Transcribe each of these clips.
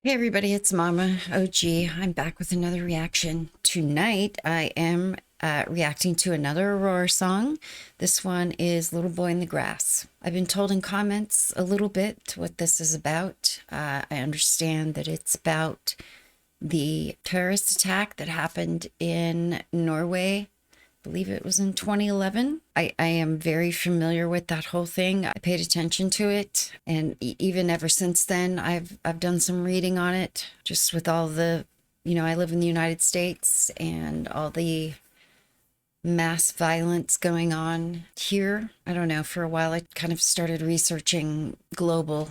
Hey everybody, it's Mama OG. I'm back with another reaction. Tonight I am reacting to another Aurora song. This one is Little Boy in the Grass. I've been told in comments a little bit what this is about. I understand that it's about the terrorist attack that happened in Norway. I believe it was in 2011. I am very familiar with that whole thing. I paid attention to it, and even ever since then, I've done some reading on it. Just with all the, I live in the United States, and all the mass violence going on here. I don't know. For a while, I kind of started researching global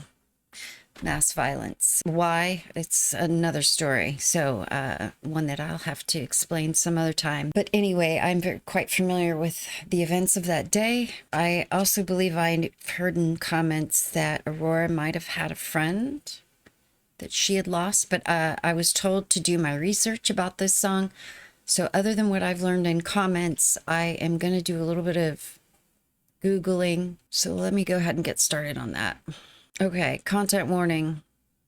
mass violence. Why? It's another story. So one that I'll have to explain some other time. But anyway, I'm quite familiar with the events of that day. I also believe I heard in comments that Aurora might have had a friend that she had lost, but I was told to do my research about this song. So other than what I've learned in comments, I am going to do a little bit of Googling. So let me go ahead and get started on that. Okay, content warning.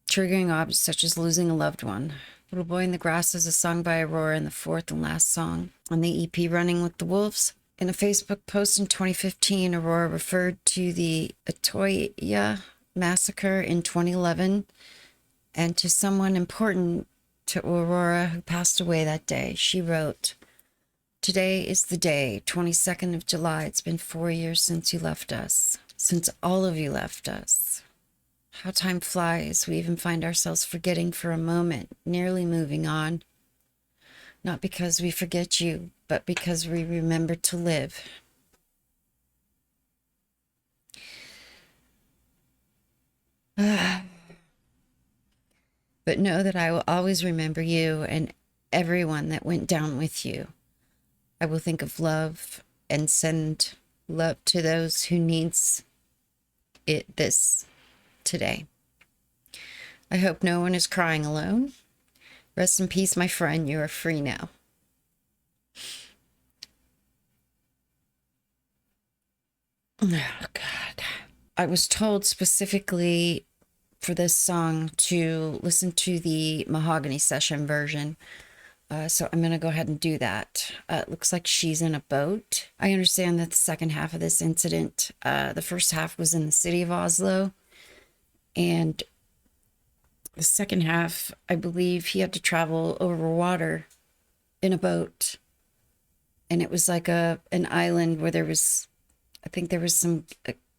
Triggering objects such as losing a loved one. Little Boy in the Grass is a song by Aurora and the fourth and last song on the EP Running with the Wolves. In a Facebook post in 2015, Aurora referred to the Atoya massacre in 2011 and to someone important to Aurora who passed away that day. She wrote, "Today is the day, 22nd of July. It's been 4 years since you left us, since all of you left us. How time flies. We even find ourselves forgetting for a moment, nearly moving on. Not because we forget you, but because we remember to live." But know that I will always remember you and everyone that went down with you. I will think of love and send love to those who needs it this today. I hope no one is crying alone. Rest in peace, my friend. You are free now. Oh, God. I was told specifically for this song to listen to the Mahogany session version. So I'm going to go ahead and do that. It looks like she's in a boat. I understand that the second half of this incident, the first half was in the city of Oslo. And the second half, I believe he had to travel over water in a boat. And it was like an island where there was, I think there was some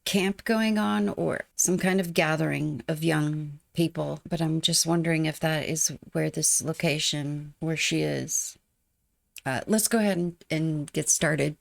camp going on or some kind of gathering of young people. But I'm just wondering if that is where this location, where she is. Let's go ahead and get started.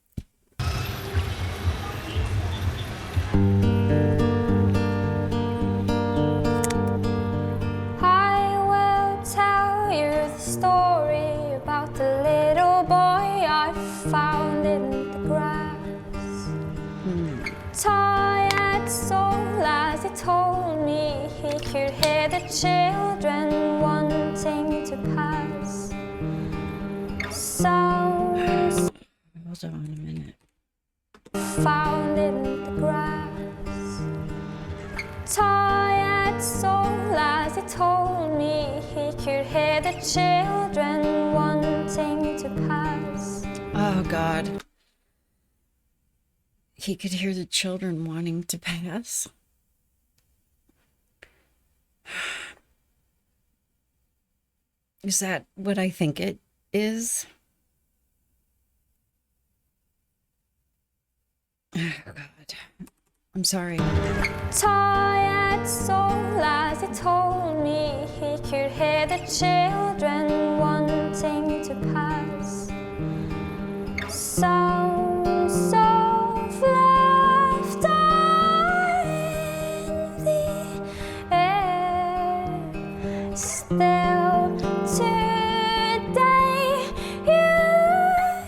Tired soul, as he told me he could hear the children wanting to pass. Sounds Hold on a minute. found in the grass. Tired soul, as he told me he could hear the children wanting to pass. Oh, God. He could hear the children wanting to pass. Is that what I think it is? Oh, God. I'm sorry. Tired soul, as he told me he could hear the children wanting to pass. Sounds of laughter in the air. Still today you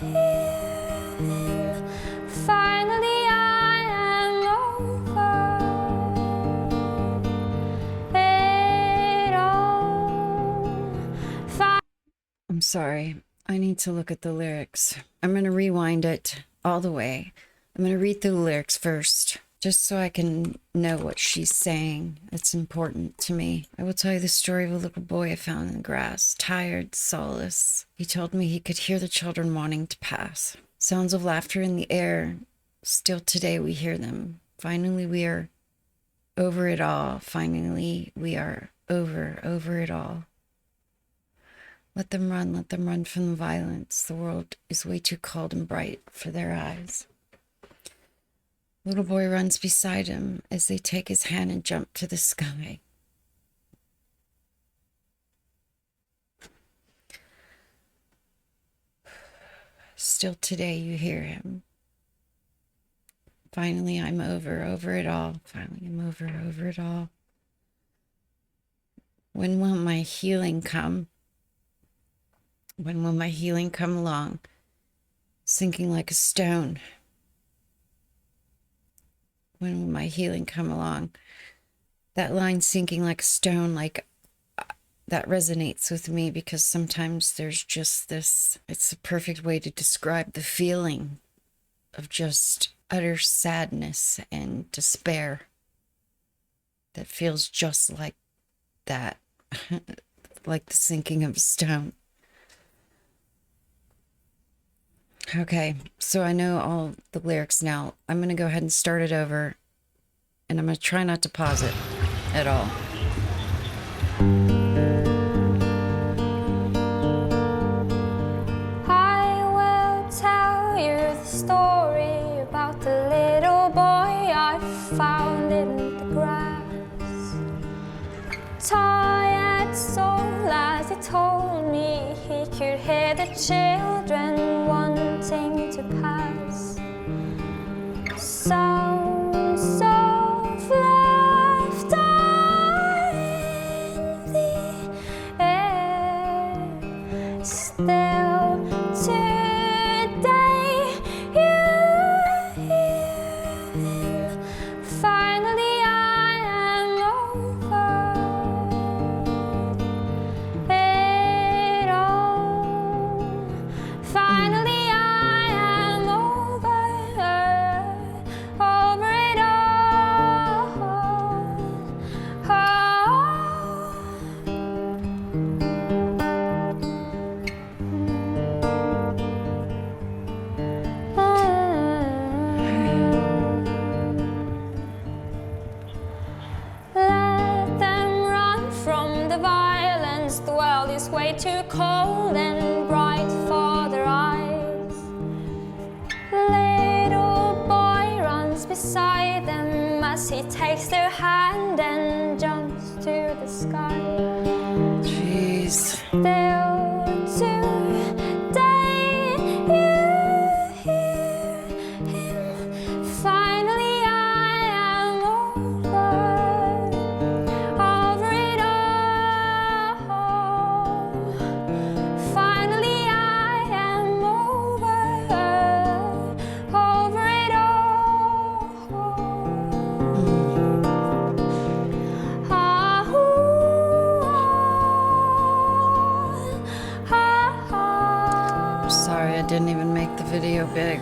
hear him. Finally I am over it all. I'm sorry. I need to look at the lyrics. I'm going to rewind it all the way. I'm going to read through the lyrics first. just so I can know what she's saying. It's important to me. I will tell you the story of a little boy I found in the grass, tired, soulless. He told me he could hear the children wanting to pass. Sounds of laughter in the air. Still today we hear them. Finally we are over it all. Finally we are over it all. Let them run from the violence. The world is way too cold and bright for their eyes. Little boy runs beside him as they take his hand and jump to the sky. Still today you hear him. Finally I'm over it all. Finally I'm over it all. When will my healing come? When will my healing come along? Sinking like a stone. When will my healing come along? That line, sinking like a stone, that resonates with me because sometimes there's just this, it's the perfect way to describe the feeling of just utter sadness and despair that feels just like that, like the sinking of a stone. Okay, so I know all the lyrics now. I'm going to go ahead and start it over, and I'm going to try not to pause it at all. I will tell you the story about the little boy I found in the grass. Tired soul, as he told me he could hear the children wanting to pass. Sounds of laughter in the air. Still today you hear him. Finally I am over it all. Finally I am over it Let them run from the violence. The world is way too cold and bright for their eyes. Little boy runs beside them as he takes their hand and jumps to the sky. Jeez. Still today you hear him. Finally I am over it all. Finally I am over it all. Sorry, I didn't even make the video big.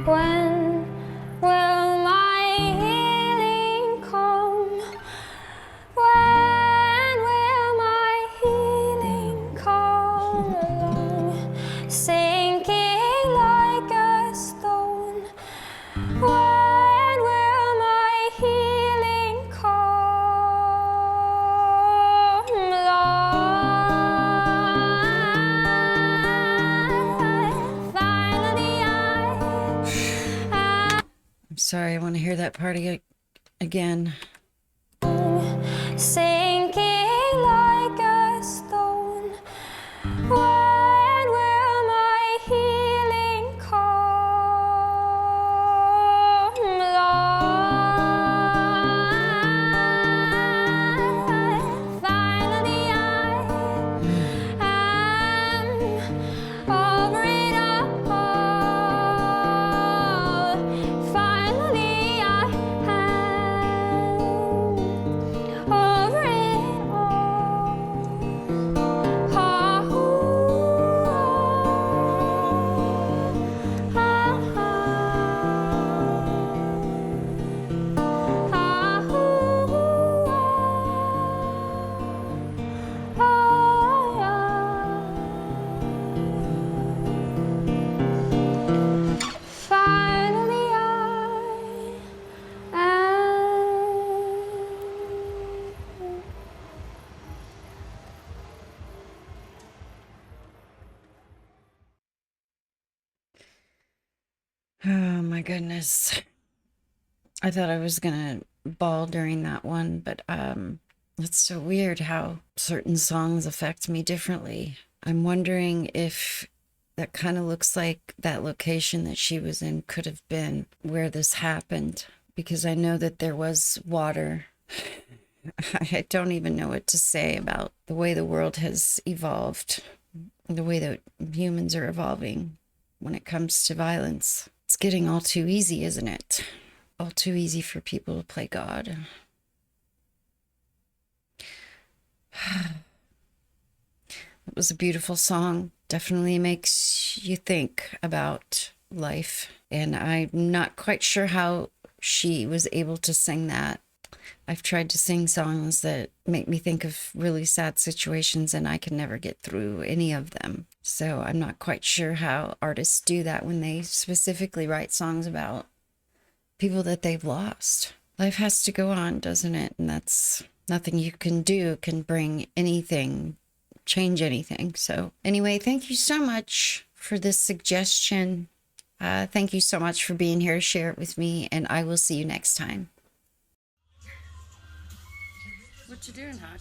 When will my healing come? When will my healing come along? Sinking like a stone. When will my healing come along? Finally I'm sorry, I want to hear that part again. sinking like a stone. When will my healing come along? Finally I am over it all. Finally I am Oh my goodness. I thought I was gonna bawl during that one, but it's so weird how certain songs affect me differently. I'm wondering if that kind of looks like that location that she was in could have been where this happened, because I know that there was water. I don't even know what to say about the way the world has evolved, the way that humans are evolving when it comes to violence. It's getting all too easy, isn't it? All too easy for people to play God. It was a beautiful song. Definitely makes you think about life. And I'm not quite sure how she was able to sing that. I've tried to sing songs that make me think of really sad situations, and I can never get through any of them. So I'm not quite sure how artists do that when they specifically write songs about people that they've lost. Life has to go on, doesn't it? And that's nothing you can do can bring anything, change anything. So anyway, thank you so much for this suggestion. Thank you so much for being here to share it with me, and I will see you next time. What you doing, Huck?